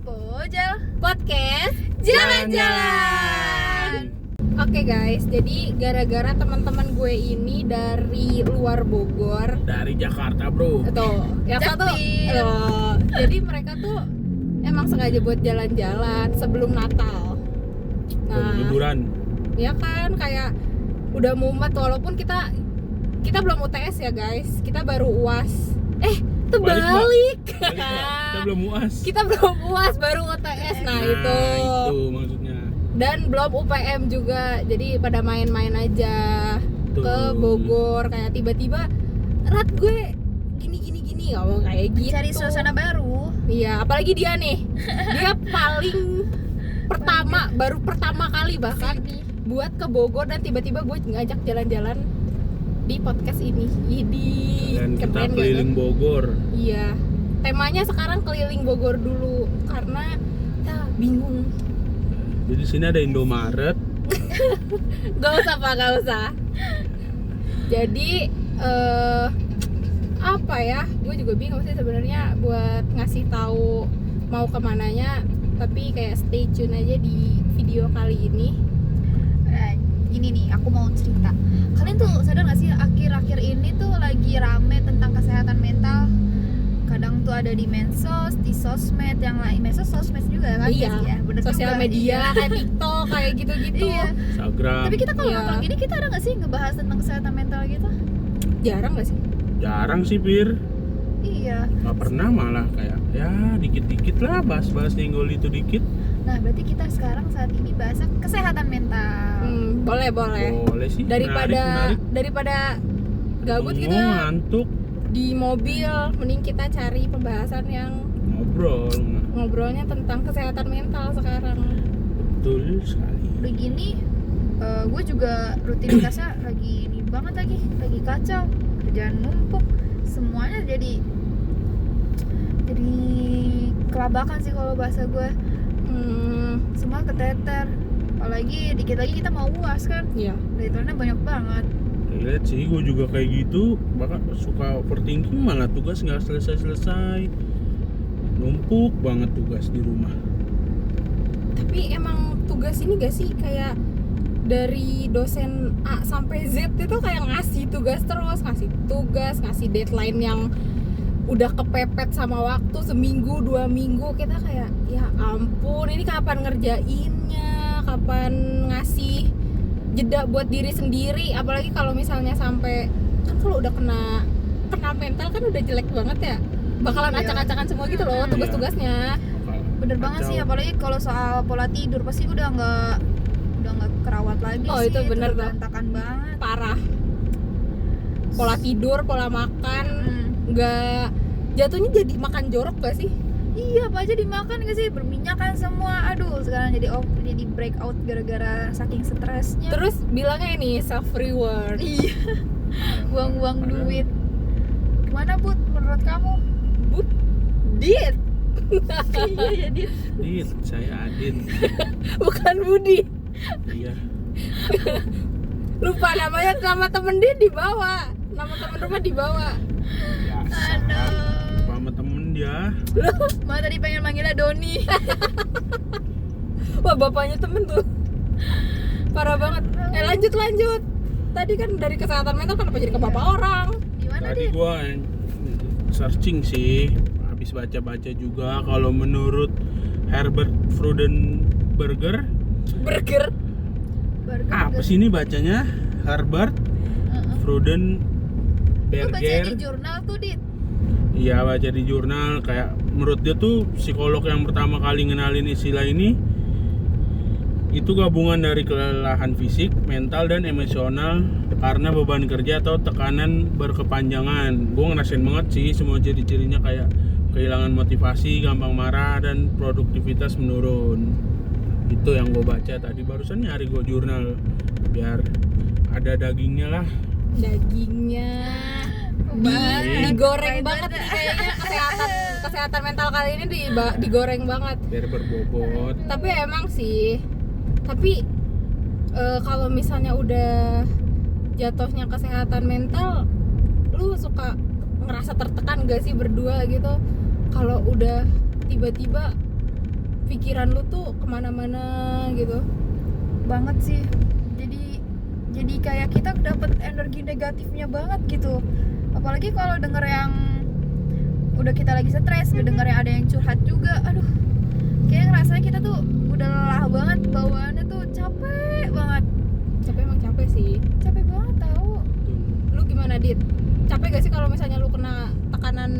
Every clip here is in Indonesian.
Pojal Podcast Jalan-jalan. Oke guys, jadi gara-gara teman-teman gue ini dari luar Bogor, dari Jakarta bro. tuh, yang satu, jadi mereka tuh emang sengaja buat jalan-jalan sebelum Natal. Liburan. Ya kan, kayak udah mumet walaupun kita belum UTS ya guys, kita baru UAS. Terbalik. Kita belum UAS. Kita belum UAS, baru UTS. Nah, itu maksudnya. Dan belum UPM juga, jadi pada main-main aja Tuh. ke Bogor, kayak tiba-tiba Rat gue gini ngomong kayak gitu. Cari suasana baru. Iya, apalagi dia nih. Dia paling baru pertama kali bahkan buat ke Bogor, dan tiba-tiba gue ngajak jalan-jalan di podcast ini. Dan kita keren keliling gak? Bogor. Iya. Temanya sekarang keliling Bogor dulu karena kita bingung. Jadi sini ada Indomaret. Gak usah. Jadi apa ya? Gue juga bingung sih sebenarnya buat ngasih tahu mau kemananya. Tapi kayak stay tune aja di video kali ini. Ini nih, aku mau cerita. Kalian tuh sadar gak sih akhir-akhir ini tuh lagi rame tentang kesehatan mental. Kadang tuh ada di medsos, di sosmed yang lain. Medsos, sosmed juga kan? Iya. Ya, bener Sosial juga. media Iya. kayak TikTok kayak gitu-gitu. Iya. Instagram. Tapi kita kalau Iya. nongkrong gini, kita ada gak sih ngebahas tentang kesehatan mental gitu? Jarang gak sih? Jarang sih Pir. Iya. Gak pernah, malah kayak ya dikit-dikit lah bahas-bahas nyenggol itu dikit. Nah, berarti kita sekarang saat ini bahas kesehatan mental. Boleh. Boleh sih. Daripada gabut gitu ya, ngantuk. di mobil, mending kita cari pembahasan yang ngobrolnya tentang kesehatan mental sekarang. Betul sekali. Udah gini, gue juga rutinitasnya lagi ini banget lagi kacau, kerjaan numpuk, semuanya jadi kelabakan sih kalau bahasa gue. Semua keteter, apalagi dikit lagi kita mau UAS kan, Iya. deadline-nya banyak banget. Lihat sih, gue juga kayak gitu. Bahkan suka overthinking, malah tugas nggak selesai. Numpuk banget tugas di rumah. Tapi emang tugas ini gak sih kayak dari dosen A sampai Z itu kayak ngasih tugas terus, ngasih deadline yang udah kepepet sama waktu seminggu 2 minggu. Kita kayak ya ampun, ini kapan ngerjainnya, kapan ngasih jeda buat diri sendiri. Apalagi kalau misalnya sampai, kan kalau udah kena mental kan udah jelek banget ya, bakalan Iya. acak-acakan semua gitu loh tugas-tugasnya. Bener banget sih, apalagi kalau soal pola tidur pasti udah nggak kerawat lagi Oh, sih. itu bener tuh. berantakan banget. Parah. Pola tidur, pola makan, nggak, jatuhnya jadi makan jorok gak sih? Iya, apa aja dimakan gak sih? Berminyak kan semua. Aduh, sekarang jadi breakout gara-gara saking stresnya. Terus bilangnya ini self reward. Iya. Buang-buang Padahal- duit. Gimana Bud menurut kamu? But dit. Iya, Dit. Dit, saya Adin. Bukan Budi. Iya. Lupa namanya, nama temen dia dibawa. Nama temen rumah dibawa. Biasa. Aduh. Sama temen dia. Mah tadi pengen manggilnya Doni. Wah, bapaknya temen tuh. Parah banget. Lanjut. Tadi kan dari kesehatan mental, kenapa jadi ke bapak orang? Gimana Tadi Dit? gua searching sih, habis baca-baca juga. Kalau menurut Herbert Freudenberger, Burger. apa sih ini bacanya? Herbert Lu baca di Freudenberger. jurnal tuh, Dit. Iya, baca di jurnal. Kayak menurut dia tuh psikolog yang pertama kali ngenalin istilah ini itu gabungan dari kelelahan fisik, mental, dan emosional karena beban kerja atau tekanan berkepanjangan. Gue ngerasain banget sih semua ciri-cirinya, kayak kehilangan motivasi, gampang marah, dan produktivitas menurun. Itu yang gue baca tadi, barusan nyari gue jurnal biar ada dagingnya lah. Dagingnya digoreng Keren banget nih kayaknya. Kesehatan mental kali ini digoreng banget. Biar berbobot. Tapi emang sih, kalau misalnya udah jatuhnya kesehatan mental, lu suka ngerasa tertekan gak sih berdua gitu? kalau udah tiba-tiba pikiran lu tuh kemana-mana gitu. Banget sih. Jadi kayak kita dapet energi negatifnya banget gitu. Apalagi kalau denger yang udah kita lagi stres, denger yang ada yang curhat juga, aduh, kayak ngerasanya kita tuh udah lelah banget, bawaannya tuh capek banget. Emang capek sih. Capek banget tau. Lu gimana, Dit? Capek gak sih kalau misalnya lu kena tekanan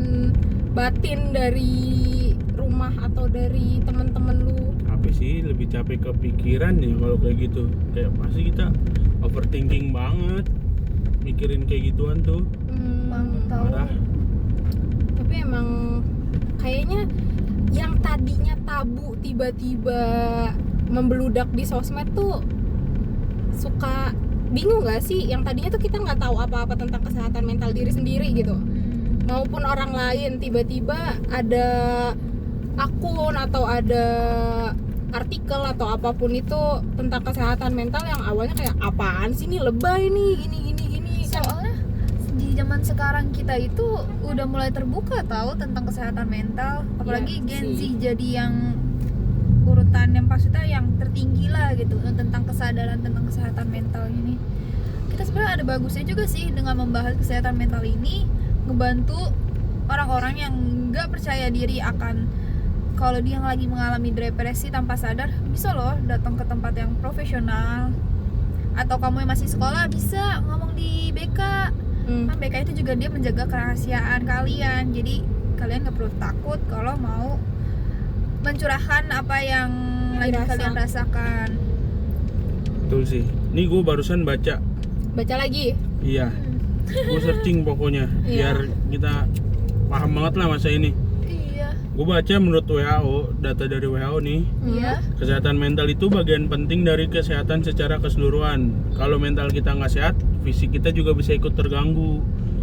batin dari rumah atau dari teman-teman lu? Apa sih, lebih capek kepikiran ya kalau kayak gitu. Kayak pasti kita overthinking banget mikirin kayak gituan tuh. Banget tau. Parah. Tapi emang kayaknya yang tadinya tabu tiba-tiba membeludak di sosmed tuh suka bingung gak sih? Yang tadinya tuh kita nggak tahu apa-apa tentang kesehatan mental diri sendiri gitu, maupun orang lain, tiba-tiba ada akun atau ada artikel atau apapun itu tentang kesehatan mental yang awalnya kayak apaan sih nih, lebay nih, gini kan. Soalnya di zaman sekarang kita itu udah mulai terbuka tahu tentang kesehatan mental, apalagi Iya Gen Z sih. jadi yang urutan yang maksudnya yang tertinggi lah gitu tentang kesadaran tentang kesehatan mental ini. Kita sebenarnya ada bagusnya juga sih dengan membahas kesehatan mental ini, ngebantu orang-orang yang nggak percaya diri akan kalau dia lagi mengalami depresi tanpa sadar, bisa loh datang ke tempat yang profesional. Atau kamu yang masih sekolah bisa ngomong di BK. Kan BK itu juga dia menjaga kerahasiaan kalian, jadi kalian nggak perlu takut kalau mau mencurahkan apa yang lagi Dirasa. kalian rasakan. Betul sih. Ini gue barusan baca. Baca lagi. Iya. Gue searching pokoknya Iya. biar kita paham banget lah masa ini. Iya. Gue baca menurut WHO, data dari WHO nih, Iya. kesehatan mental itu bagian penting dari kesehatan secara keseluruhan. Kalau mental kita nggak sehat, fisik kita juga bisa ikut terganggu.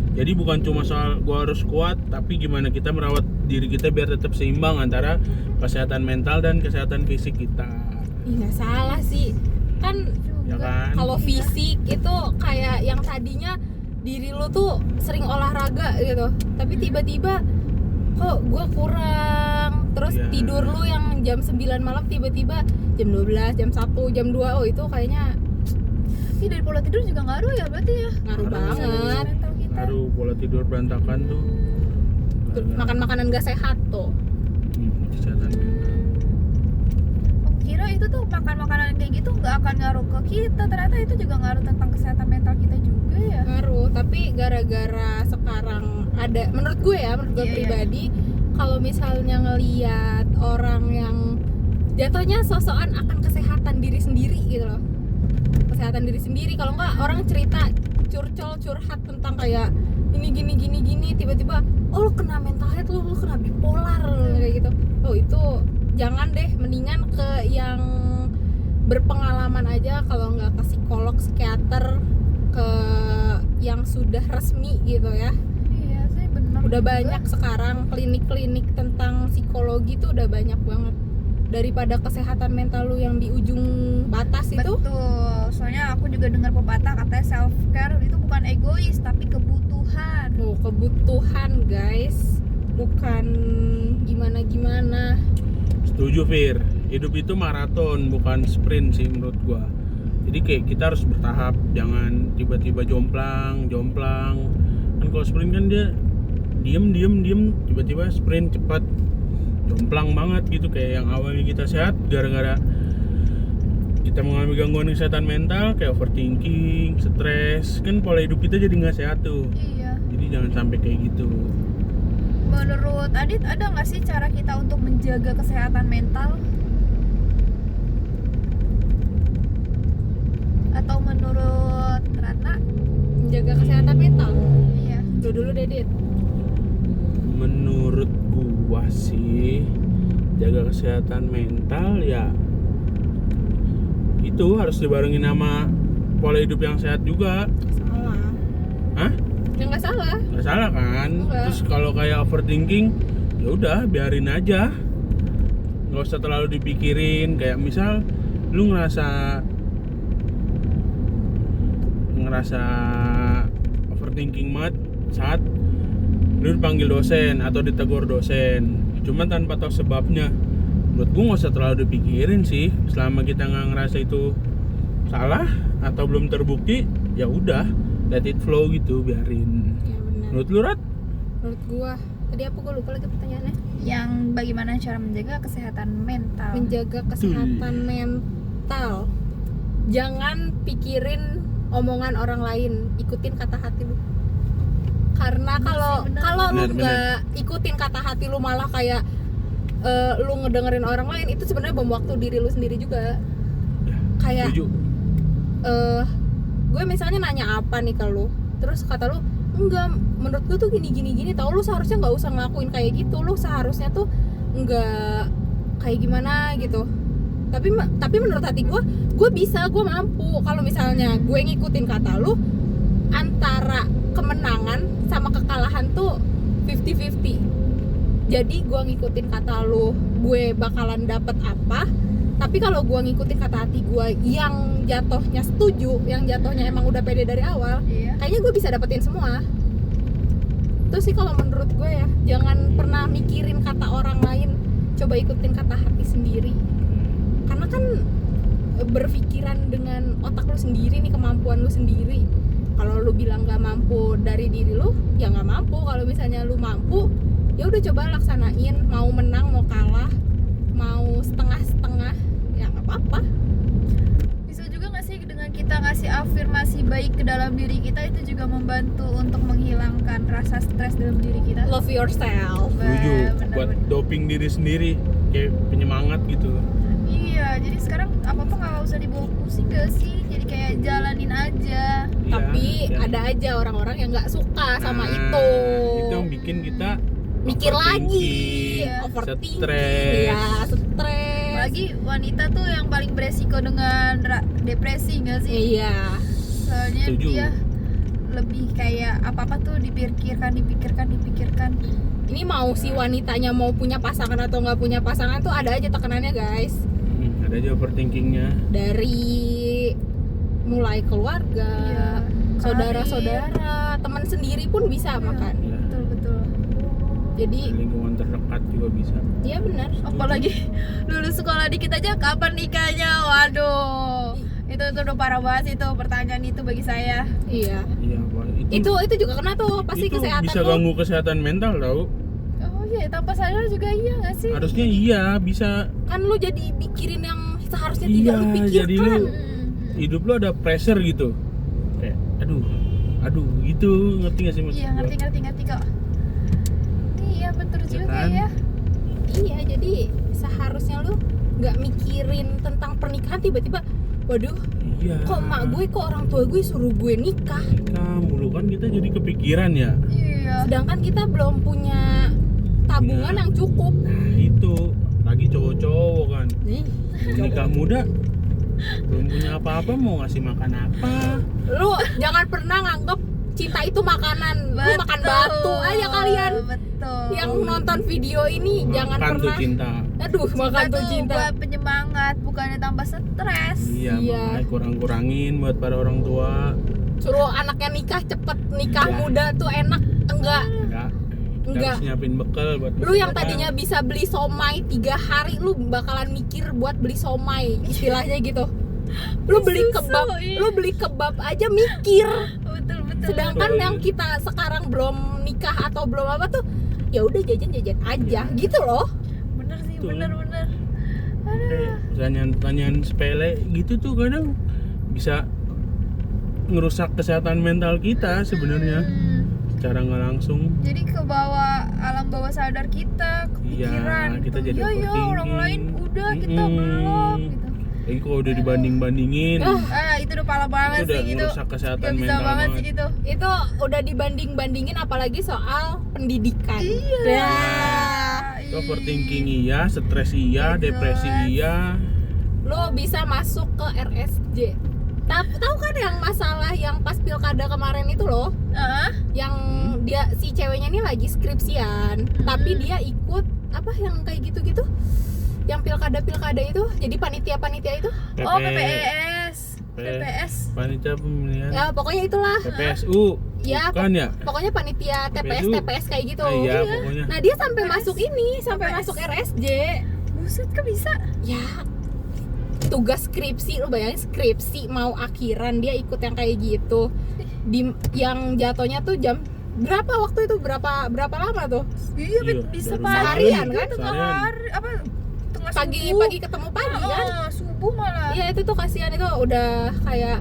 Jadi bukan cuma soal gue harus kuat, tapi gimana kita merawat diri kita biar tetap seimbang antara kesehatan mental dan kesehatan fisik kita. Ih, nggak salah sih. Kan Ya kan? kalau fisik itu kayak yang tadinya diri lu tuh sering olahraga gitu, tapi tiba-tiba kok gue kurang, terus Iya. tidur lu yang jam 9 malam tiba-tiba jam 12, jam 1, jam 2, oh itu kayaknya Ini dari pola tidur juga ngaruh ya berarti ya. ngaruh Ngaruh. banget. Mental kita. Baru pola tidur berantakan tuh. Tuh, makan makanan gak sehat tuh. Kesehatan mental. Aku kira itu tuh makan makanan kayak gitu nggak akan ngaruh ke kita, ternyata itu juga ngaruh tentang kesehatan mental kita juga ya. Ngaruh, tapi gara-gara sekarang ada, menurut gue ya, menurut gue Iya, iya. pribadi, kalau misalnya ngelihat orang yang jatuhnya sosokan akan kesehatan diri sendiri gitu loh, kesehatan diri sendiri, kalau enggak orang cerita curhat tentang kayak ini gini, tiba-tiba oh lu kena mental health, lu kena bipolar kayak gitu. Oh itu jangan deh, mendingan ke yang berpengalaman aja, kalau nggak ke psikolog, psikiater, ke yang sudah resmi gitu ya. Iya sih benar. Udah juga. banyak sekarang klinik-klinik tentang psikologi tuh udah banyak banget, daripada kesehatan mental lu yang di ujung batas itu. Betul. Soalnya aku juga dengar pepatah katanya self care itu bukan egois tapi kebutuhan. Oh, kebutuhan guys, bukan gimana-gimana. Setuju Fir, hidup itu maraton bukan sprint sih menurut gua. Jadi kayak kita harus bertahap, jangan tiba-tiba jomplang. Kan kalau sprint kan dia diem, tiba-tiba sprint cepat, jomplang banget gitu. Kayak yang awalnya kita sehat, gara-gara kita mengalami gangguan kesehatan mental kayak overthinking, stres, kan pola hidup kita jadi nggak sehat tuh. Iya. Jadi jangan sampai kayak gitu. Menurut Adit ada nggak sih cara kita untuk menjaga kesehatan mental? Atau menurut Ratna? Menjaga kesehatan mental. Iya. Lu dulu deh, Dit. Menurut gua sih jaga kesehatan mental ya itu harus dibarengin sama pola hidup yang sehat juga. Salah. Hah? Ya nggak salah. Nggak salah kan? Enggak. Terus kalau kayak overthinking ya udah biarin aja, nggak usah terlalu dipikirin. Kayak misal lu ngerasa overthinking banget saat lu dipanggil dosen atau ditegur dosen, cuma tanpa tahu sebabnya. Menurut gue nggak usah terlalu dipikirin sih, selama kita nggak ngerasa itu salah atau belum terbukti, ya udah let it flow gitu, biarin. Ya benar. Menurut lu, Rat? Menurut gua tadi apa, gua lupa lagi pertanyaannya. Yang bagaimana cara menjaga kesehatan mental? Menjaga kesehatan mental, jangan pikirin omongan orang lain, ikutin kata hati lu. Karena kalau lu Benar, nggak ikutin kata hati lu, malah kayak lu ngedengerin orang lain, itu sebenarnya bom waktu diri lu sendiri juga. Ya, Kayak setuju. Gue misalnya nanya apa nih ke lu, terus kata lu enggak, menurut gue tuh gini, tahu lu seharusnya nggak usah ngelakuin kayak gitu, lu seharusnya tuh nggak kayak gimana gitu. Tapi menurut hati gue mampu. Kalau misalnya gue ngikutin kata lu, antara kemenangan sama kekalahan tuh 50-50. Jadi gue ngikutin kata lu, gue bakalan dapet apa. Tapi kalau gue ngikutin kata hati gue yang jatuhnya setuju, yang jatuhnya emang udah pede dari awal, Iya. kayaknya gue bisa dapetin semua. Itu sih kalau menurut gue ya. Jangan pernah mikirin kata orang lain, coba ikutin kata hati sendiri. Karena kan berpikiran dengan otak lu sendiri nih, kemampuan lu sendiri. Kalau lu bilang gak mampu dari diri lu, ya gak mampu. Kalau misalnya lu mampu, ya udah coba laksanain. Mau menang, mau kalah, mau setengah-setengah, ya gak apa-apa. Bisa juga nggak sih dengan kita ngasih afirmasi baik ke dalam diri kita, itu juga membantu untuk menghilangkan rasa stres dalam diri kita. Love yourself. Setuju. Bener, Buat bener. doping diri sendiri, kayak penyemangat gitu. Iya, jadi sekarang apa-apa nggak usah dibawa pusing gak sih? Jadi kayak jalanin aja. Iya, Tapi ya. ada aja orang-orang yang gak suka sama Nah, itu. Itu yang bikin kita Mikir lagi, overthinking, overthinking, stres. ya stres. Apalagi wanita tuh yang paling beresiko dengan depresi nggak sih? Iya. Soalnya Setuju. dia lebih kayak apa-apa tuh dipikirkan. Ini mau si wanitanya mau punya pasangan atau nggak punya pasangan tuh ada aja tekanannya guys. Ada aja overthinkingnya. Dari mulai keluarga, Iya, saudara-saudara, teman sendiri pun bisa Iya. makan. Ya, Betul. Jadi lingkungan terdekat juga bisa. iya benar. Apalagi lulus sekolah dikit aja kapan nikahnya? Waduh. Itu udah parah banget itu pertanyaan itu bagi saya. Iya. Iya, Pak. Itu juga kena tuh pasti itu kesehatan bisa lu. ganggu kesehatan mental tau. Oh iya, tanpa sadar juga iya nggak sih? Harusnya iya bisa. Kan lu jadi mikirin yang seharusnya Iya, tidak lu pikirkan. jadi lu hidup lu ada pressure gitu. Kayak aduh gitu, ngerti gak sih maksud Iya, gua? ngerti kok. Iya, betul juga kan? ya. Iya, jadi seharusnya lu nggak mikirin tentang pernikahan, tiba-tiba waduh, Iya. kok mak gue, kok orang tua gue suruh gue nikah, Nikah mulu kan kita jadi kepikiran ya. Iya. sedangkan kita belum punya tabungan Iya. yang cukup. Nah itu lagi cowok-cowok kan, Nih, belum nikah muda, belum punya apa-apa, mau ngasih makan apa? lu jangan pernah nganggep cinta itu makanan. Lu makan batu aja kalian. Betul. Yang nonton video ini jangan Makan tuh pernah. cinta. Aduh, makan tuh tuh cinta. buat penyemangat, bukannya tambah stres. Iya, Iya. makanya kurang-kurangin buat para orang tua. Suruh anaknya nikah cepet, nikah Iya. muda tuh enak. Enggak. Enggak. Harus nyiapin bekal buat Lu yang masa depan. tadinya bisa beli somai 3 hari, lu bakalan mikir buat beli somai, istilahnya gitu. Lu beli Susu, kebab, iya. lu beli kebab aja mikir. Betul. Sedangkan Betul. yang kita sekarang belum nikah atau belum apa tuh, ya udah jajan-jajan aja Iya. gitu loh. Bener sih, Betul. bener. Kayak pertanyaan-pertanyaan sepele gitu tuh kadang bisa ngerusak kesehatan mental kita sebenarnya secara nggak langsung. Jadi ke bawah alam bawah sadar kita, kepikiran. Iya, kita gitu. jadi Iya, overthinking. orang lain udah, kita Mm-mm. belum gitu. Jadi kalau udah dibanding-bandingin, Itu udah parah banget itu udah sih gitu. ngerusak kesehatan Gak bisa mental banget banget. sih gitu. Itu udah dibanding-bandingin, apalagi soal pendidikan. Iya. Ya. Itu overthinking iya, stres iya, Iya, depresi jelas. iya. Lo bisa masuk ke RSJ. Tahu kan yang masalah yang pas pilkada kemarin itu loh, yang dia si ceweknya ini lagi skripsian, tapi dia ikut apa yang kayak gitu-gitu, yang pilkada itu, jadi panitia itu, Oh, PPS. Panitia pemilihan. ya pokoknya itulah. PPSU. Ya, Bukan ya? pokoknya panitia TPS Itu- TPS kayak gitu. Iya, pokoknya. Nah dia sampai TPS. masuk ini, sampai TPS. masuk RSJ. Buset, kok bisa? Ya tugas skripsi, lu bayangin skripsi mau akhiran dia ikut yang kayak gitu. Yang jatuhnya tuh jam berapa waktu itu, berapa lama tuh? Iya, Iya, bisa dari pagi seharian juga, kan? tengah Seharian. hari apa tengah Pagi subuh. ketemu pagi kan? Subuh malah. Iya itu tuh kasihan, itu udah kayak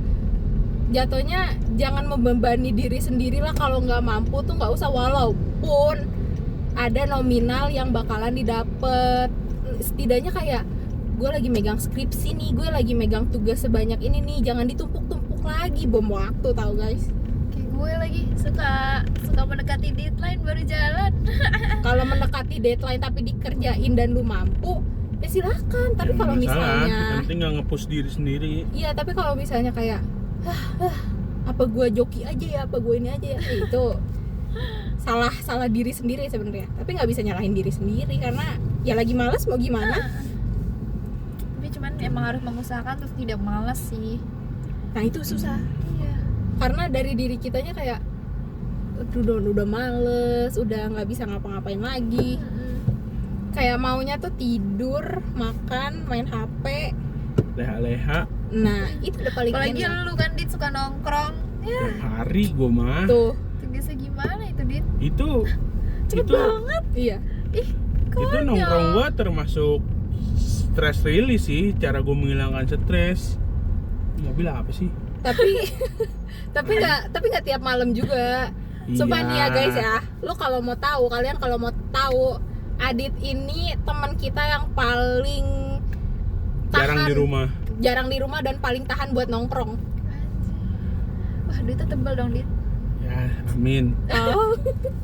jatuhnya jangan membebani diri sendiri lah. Kalau nggak mampu tuh nggak usah, walaupun ada nominal yang bakalan didapet. Setidaknya kayak gue lagi megang skripsi nih, gue lagi megang tugas sebanyak ini nih, jangan ditumpuk-tumpuk lagi, bom waktu tau guys. Kayak gue lagi suka mendekati deadline baru jalan. Kalau mendekati deadline tapi dikerjain dan lu mampu, ya silakan. Tapi Ya, kalau nggak masalah. misalnya Yang penting nggak nge-push diri sendiri. iya, tapi kalau misalnya kayak apa gue joki aja ya, apa gue ini aja ya, itu salah diri sendiri sebenarnya. Tapi nggak bisa nyalahin diri sendiri karena ya lagi malas, mau gimana. Tapi cuman emang harus mengusahakan terus tidak malas sih. Nah itu susah Iya. karena dari diri kitanya kayak udah males, udah nggak bisa ngapa-ngapain lagi, kayak maunya tuh tidur, makan, main HP. Leha-leha Nah itu udah paling Apalagi enak lu kan Dit suka nongkrong. Ya, tiap hari gue mah. tuh. tugasnya gimana itu Dit? Itu Cepet itu banget. Iya. Ih, itu konyol. nongkrong gue termasuk stress release sih, cara gue menghilangkan stres. Mobil apa sih? tapi nggak tiap malam juga. Sumpah nih ya guys ya, kalian kalau mau tahu, Adit ini teman kita yang paling jarang di rumah dan paling tahan buat nongkrong. Wah, duitnya tebal dong Dit. ya. Amin. Oh.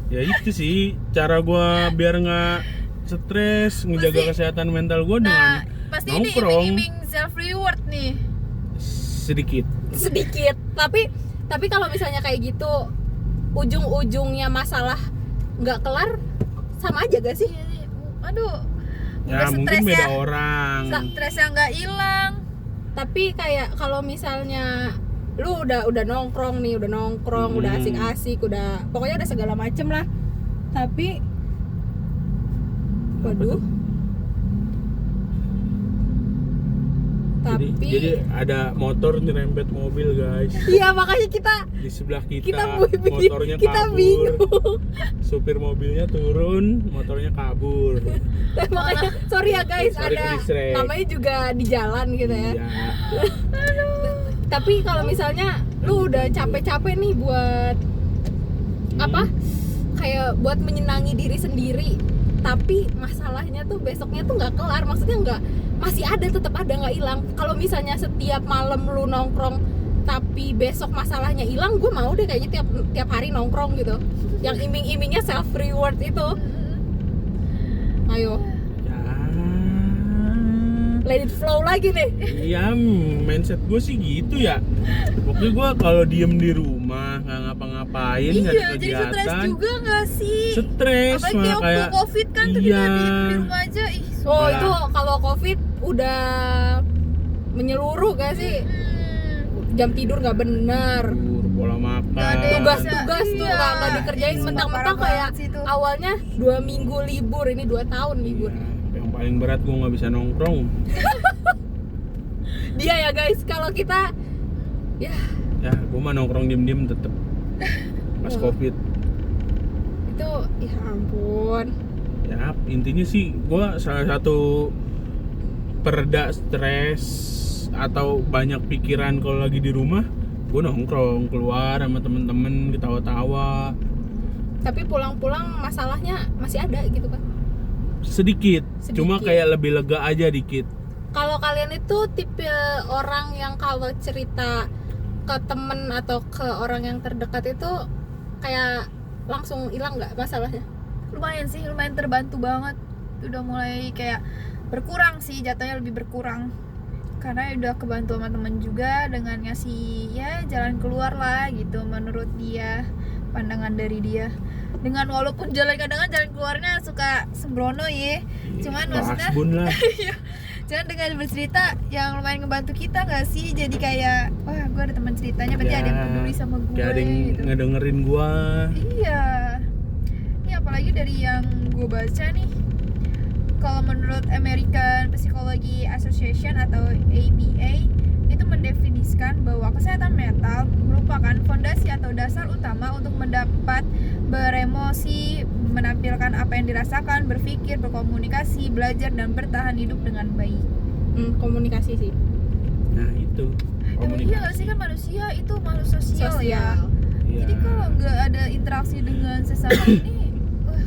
Ya itu sih cara gue biar nggak stres, ngejaga kesehatan mental gue Nah, dengan pasti ini nongkrong. iming-iming self reward nih. sedikit. Tapi kalau misalnya kayak gitu, ujung-ujungnya masalah nggak kelar, sama aja gak sih? Iya, Dit. Aduh. Ya Udah mungkin stres beda ya. orang. Stresnya nggak hilang. Tapi kayak kalau misalnya lu udah nongkrong nih, udah asik-asik, udah pokoknya udah segala macem lah. Tapi waduh. Jadi ada motor nyerempet mobil guys Iya, makanya kita di sebelah kita, bingung. motornya Kita kabur, bingung. supir mobilnya turun, motornya kabur. Makanya sorry ya guys, Sorry ada Chris Rek. namanya juga di jalan gitu ya. Iya. Tapi kalau misalnya lu udah capek-capek nih buat apa? Kayak buat menyenangi diri sendiri, tapi masalahnya tuh besoknya tuh nggak kelar, maksudnya nggak, masih ada, tetap ada, nggak hilang. Kalau misalnya setiap malam lu nongkrong tapi besok masalahnya hilang, gue mau deh kayaknya tiap hari nongkrong gitu, yang iming-imingnya self reward itu. Ayo, Ya. let it flow lagi nih. Iya, mindset gue sih gitu ya. Pokoknya gue kalau diem di rumah nggak ngapa-ngapain, nggak ada Iya, jadi stres kegiatan, juga nggak sih? stres Apalagi malah waktu kayak COVID kan tuh iya. kita di rumah aja. Ih, Oh Malah- itu kalau covid udah menyeluruh gak sih? Jam tidur nggak bener, tidur, pola makan. Nggak ada yang tugas tuh Iya. nggak dikerjain, Ih, mentang-mentang parah kayak banget sih itu. awalnya 2 minggu libur, ini 2 tahun libur. Iya, yang paling berat gue nggak bisa nongkrong. Dia ya guys, kalau kita ya Ya, gue mah nongkrong diem-diem tetep pas Oh. covid. itu ya ampun. Ya intinya sih gue salah satu pereda stres atau banyak pikiran kalau lagi di rumah, gue nongkrong keluar sama temen-temen, ketawa-tawa Tapi pulang-pulang masalahnya masih ada gitu kan. sedikit, cuma Sedikit. kayak lebih lega aja dikit. Kalau kalian itu tipe orang yang kalau cerita ke temen atau ke orang yang terdekat itu kayak langsung hilang nggak masalahnya? lumayan sih, lumayan terbantu banget. Udah mulai kayak berkurang sih, jatuhnya lebih berkurang. Karena udah kebantu sama temen juga dengan ngasih ya jalan keluar lah gitu menurut dia, pandangan dari dia. Dengan walaupun kadang jalan keluarnya suka sembrono ya. Cuman maksudnya Asbun lah. Jangan dengan bercerita yang lumayan ngebantu kita nggak sih? Jadi kayak, wah gue ada teman ceritanya, berarti ada yang peduli sama gue kayak ada yang gitu. ngedengerin gua. Iya. Ini apalagi dari yang gue baca nih, kalau menurut American Psychology Association atau APA itu mendefinisikan bahwa kesehatan mental merupakan fondasi atau dasar utama untuk mendapat beremosi, menampilkan apa yang dirasakan, berpikir, berkomunikasi, belajar dan bertahan hidup dengan baik. Komunikasi sih. Nah itu Emang iya gak sih, kan manusia itu makhluk sosial ya. Iya. Jadi kalau nggak ada interaksi dengan sesama ini, wah,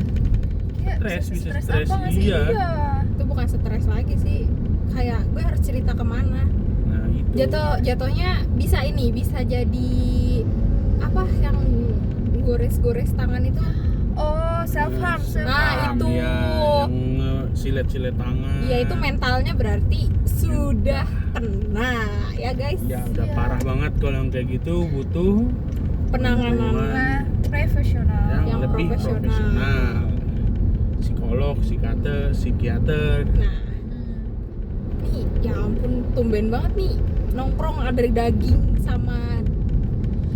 kayak Stres, bisa stres stres, apa nggak sih? iya. Iya. Itu bukan stres lagi sih, kayak gue harus cerita kemana. Nah itu Jatuhnya bisa jadi apa yang gores tangan itu. Oh, self harm. Nah, itu. ya, yang silet-silet tangan. Ya itu mentalnya berarti sudah kena ya guys. Ya udah Iya. parah banget kalau yang kayak gitu, butuh Penanganan Nah, profesional. yang lebih profesional. profesional. Psikolog, psikiater. Nah, nih ya ampun tumben banget nih nongkrong ada daging sama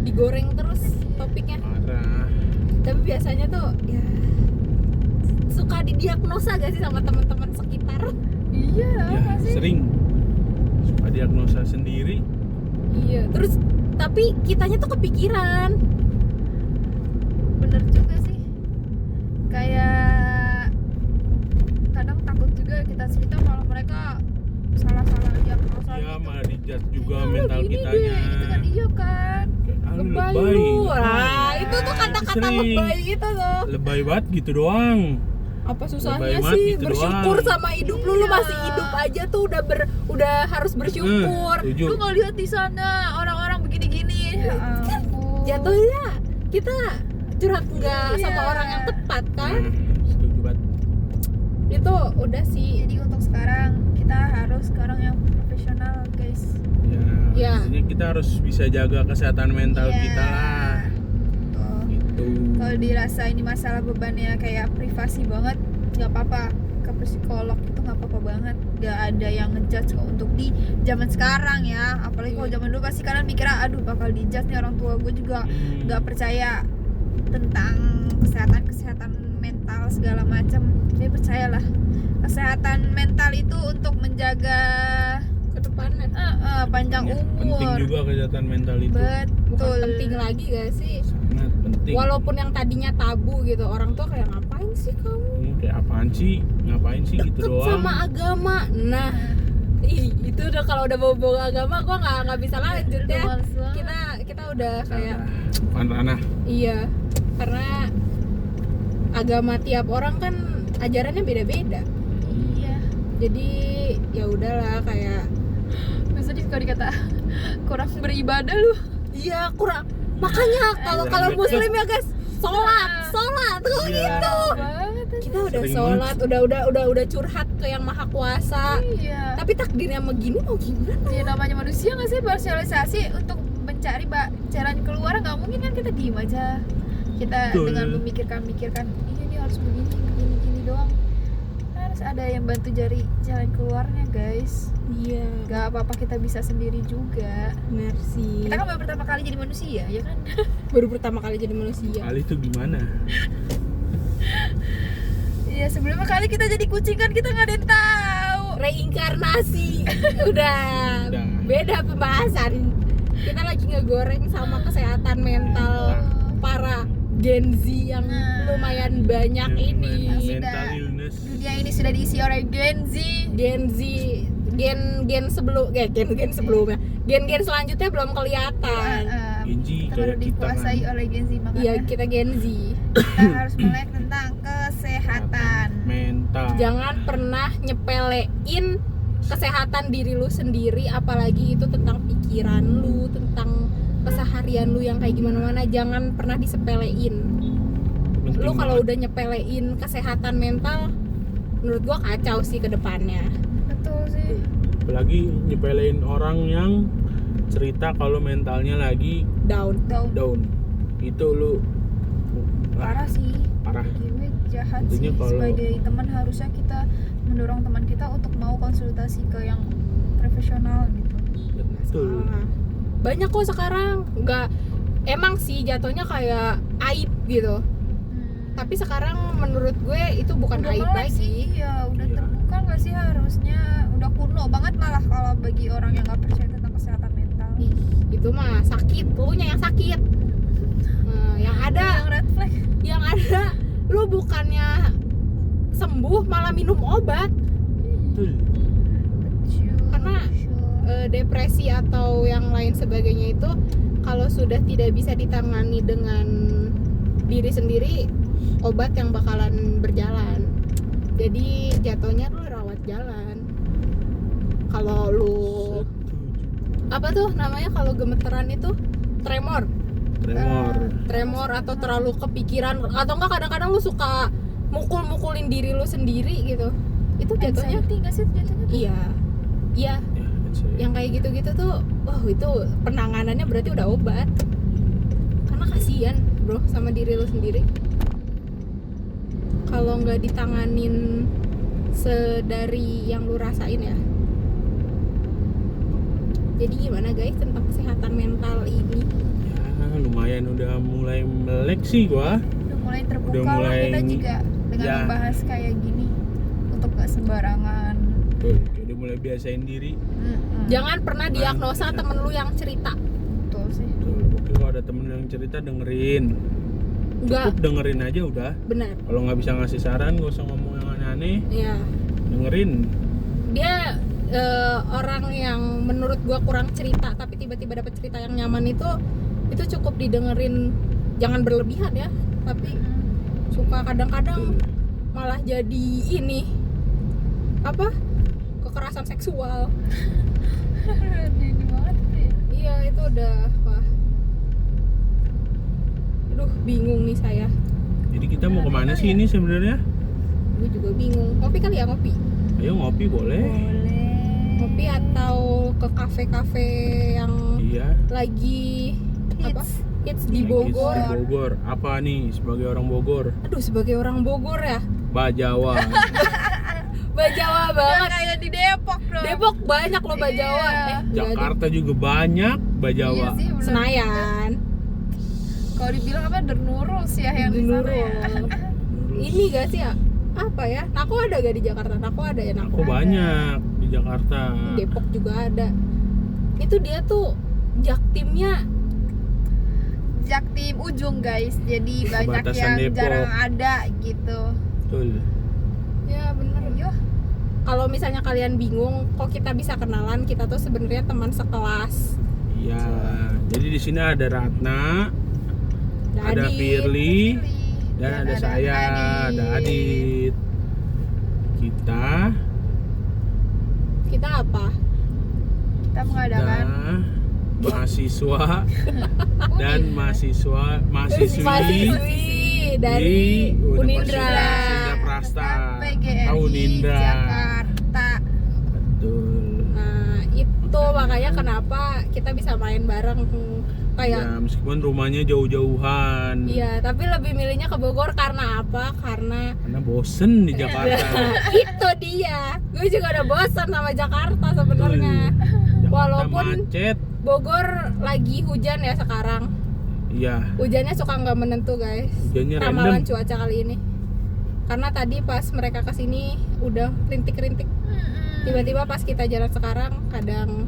digoreng terus topiknya. Parah. Tapi biasanya tuh ya suka didiagnosa gak sih sama teman-teman sekitar? Iya, Ya apa sih? sering suka diagnosa sendiri. Iya, terus tapi kitanya tuh kepikiran. Bener juga sih. Kayak kadang takut juga kita cerita malah mereka salah-salah diagnosa Ya gitu. malah dijudge juga Iya, mental gini kitanya. deh, gitu kan, iya kan. Kayak, ah, lu Lebay lebay. lu. Lebay. Nah, itu tuh kata-kata Sering. lebay gitu tuh. Lebay banget gitu doang. Apa Lebay susahnya banget sih gitu bersyukur doang. sama hidup lu Iya. masih hidup aja tuh udah harus bersyukur. Setuju. Lu nggak lihat di sana orang-orang begini-gini. Ya ampun. Jatuhnya kita curhat nggak Iya. sama orang yang tepat kan? Nah, setuju banget. Itu udah sih. Jadi untuk sekarang kita harus ke orang yang profesional, guys. Ya. Maksudnya kita harus bisa jaga kesehatan mental Iya. kita lah. Tuh. Gitu. Kalau dirasa ini masalah bebannya kayak privasi banget, nggak apa-apa, ke psikolog itu nggak apa-apa banget. Nggak ada yang ngejudge kok untuk di zaman sekarang ya. Apalagi kalau zaman dulu pasti kalian mikirnya, aduh bakal dijudge nih orang tua gue juga nggak percaya tentang kesehatan mental segala macam. Jadi percayalah, kesehatan mental itu untuk menjaga Ke depannya panjang Ya, umur. penting juga kesehatan mental itu. bukan Betul. penting lagi gak sih? Sangat penting. Walaupun yang tadinya tabu gitu, orang tua kayak ngapain sih kamu Kayak apaan sih? Ngapain sih gitu deket doang? sama agama? Nah, itu udah kalau udah bawa agama gua nggak bisa lanjut Udah ya. males banget. Kita udah kayak Bukan ranah. iya, karena agama tiap orang kan ajarannya beda-beda. Iya. Jadi ya udahlah kayak Maksudnya kalau dikata kurang beribadah lu. iya kurang. Makanya kalau Kurang deket. muslim ya guys, sholat tuh Iya. gitu. Banget aja. Kita udah Sering sholat, udah curhat ke yang maha kuasa. Iya. Tapi takdirnya begini mau gimana? Ya namanya manusia nggak sih, bersosialisasi untuk mencari jalan keluar, nggak mungkin kan kita diem aja. Kita Betul. dengan memikirkan ini harus begini doang. Harus ada yang bantu cari jalan keluarnya, guys. Iya, Gak apa-apa, kita bisa sendiri juga. benar sih. Kita kan baru pertama kali jadi manusia, ya kan? Baru pertama kali jadi manusia. Kali itu gimana? Iya, sebelumnya kali kita jadi kucing kan kita nggak ada yang tahu. Reinkarnasi. Udah beda pembahasan. Kita lagi ngegoreng sama kesehatan mental para Gen Z yang lumayan banyak ini. Mental illness. Dunia ini sudah diisi oleh Gen Z. Gen sebelumnya, gen selanjutnya belum kelihatan. Genji Kita baru kayak kita dikuasai kan. oleh Gen Z, makanya Iya, kita Gen Z. kita harus melek tentang kesehatan. Mental. Jangan pernah nyepelein kesehatan diri lu sendiri, apalagi itu tentang pikiran lu, tentang keseharian lu yang kayak gimana-mana. Jangan pernah disepelein. Penting Lu kalau banget. udah nyepelein kesehatan mental, menurut gua kacau sih ke depannya. Betul sih. Apalagi nyepelein orang yang cerita kalau mentalnya lagi Down. down. Itu lu Parah sih. parah. Gue jahat Intinya sih. kalau- Sebagai teman harusnya kita mendorong teman kita untuk mau konsultasi ke yang profesional gitu. Betul. Banyak kok sekarang, nggak, emang sih jatuhnya kayak aib gitu. Tapi sekarang menurut gue itu bukan udah aib mulai lagi. sih, ya udah Iya. terbuka nggak sih harusnya, udah kuno banget malah kalau bagi orang yang nggak percaya tentang kesehatan mental. Ih, itu mah sakit, lunya yang sakit. Yang ada, Yang red flag. lu bukannya sembuh malah minum obat. Betul. Karena, Depresi atau yang lain sebagainya itu kalau sudah tidak bisa ditangani dengan diri sendiri, obat yang bakalan berjalan. Jadi jatuhnya lu rawat jalan. Kalau lu apa tuh namanya kalau gemeteran itu tremor atau terlalu kepikiran atau enggak kadang-kadang lu suka mukul-mukulin diri lu sendiri gitu. Itu jatuhnya Anxiety nggak sih jatuhnya tuh? iya. Ya, Yang kayak gitu-gitu tuh, itu penanganannya berarti udah obat. Karena kasihan, bro, sama diri lu sendiri. Kalau nggak ditanganin sedari yang lu rasain ya. Jadi gimana guys tentang kesehatan mental ini? ya lumayan udah mulai melek sih gua. Udah mulai terbuka Udah lah mulai kita juga dengan ya. membahas kayak gini untuk nggak sembarangan. Tuh, udah mulai biasain diri. Jangan pernah diagnosa temen lu yang cerita. Betul sih. Tuh, oke, kalau ada temen yang cerita dengerin. Enggak, Cukup dengerin aja udah. benar. Kalau nggak bisa ngasih saran, gak usah ngomong yang aneh-aneh. Iya. Dengerin. Dia orang yang menurut gua kurang cerita tapi tiba-tiba dapat cerita yang nyaman itu cukup didengerin, jangan berlebihan ya, tapi suka kadang-kadang malah jadi ini apa kekerasan seksual. Ini banget tuh ya. Iya itu udah wah, aduh bingung nih saya. Jadi kita mau kemana sih ini sebenarnya? Gue juga bingung. Ngopi kali ya, ngopi Ayo ngopi boleh. Boleh. ngopi atau ke kafe-kafe yang Iya. lagi apa hits di Lagi Bogor. di Bogor. Apa nih sebagai orang Bogor? Aduh sebagai orang Bogor ya, Bajawa. Bajawa Yang banget. kayak di Depok dong. Depok banyak loh Bajawa. Iya. Jakarta juga banyak Bajawa. Iya sih, bener. Senayan. Kalau dibilang apa Nurul's ya yang di sana ya. Ini gak sih ya? Apa ya? Nako ada gak di Jakarta? Nako ada ya Nako. Aku banyak di Jakarta. Depok juga ada. Itu dia tuh jaktimnya Jaktim ujung guys. Jadi banyak Perbatasan yang Depok. jarang ada gitu. Betul. ya bener. Yo, Kalau misalnya kalian bingung kok kita bisa kenalan, kita tuh sebenarnya teman sekelas. Iya. Jadi di sini ada Ratna, ada Adit. Firly, dan ada saya, Adit. ada Adit. Kita Kita apa? Kita mengadakan mahasiswa dan mahasiswi Mahasiswi dari Unindra. Prasta PGRI atau Unindra. Jakarta. Betul. Nah, itu makanya kenapa kita bisa main bareng kayak Ya, meskipun rumahnya jauh-jauhan. iya, tapi lebih milihnya ke Bogor karena apa? Karena Karena bosen di Jakarta. itu dia. Gue juga udah bosan sama Jakarta sebenarnya. Jakarta Walaupun macet. Bogor lagi hujan ya sekarang. Iya, Hujannya suka nggak menentu guys. hujannya Ramalan random. cuaca kali ini. Karena tadi pas mereka kesini udah rintik-rintik. Tiba-tiba pas kita jalan sekarang kadang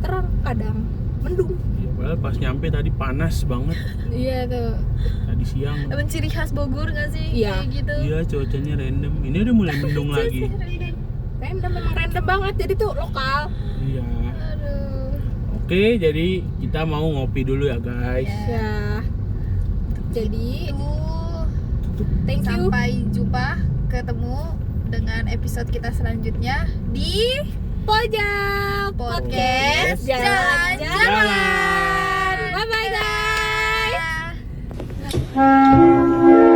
terang, kadang mendung. Ya, padahal pas nyampe tadi panas banget. Iya tuh. Tadi siang. Emang ciri khas Bogor gak sih? Iya. Kayak gitu. Iya, cuacanya random. Ini udah mulai mendung lagi. Random, memang random banget. Jadi tuh lokal. Iya. Aduh. Oke, jadi kita mau ngopi dulu ya, guys. Ya. Jadi Itu thank you. sampai jumpa, ketemu dengan episode kita selanjutnya di Pojok Podcast Jalan-Jalan. Bye bye guys. Dadah.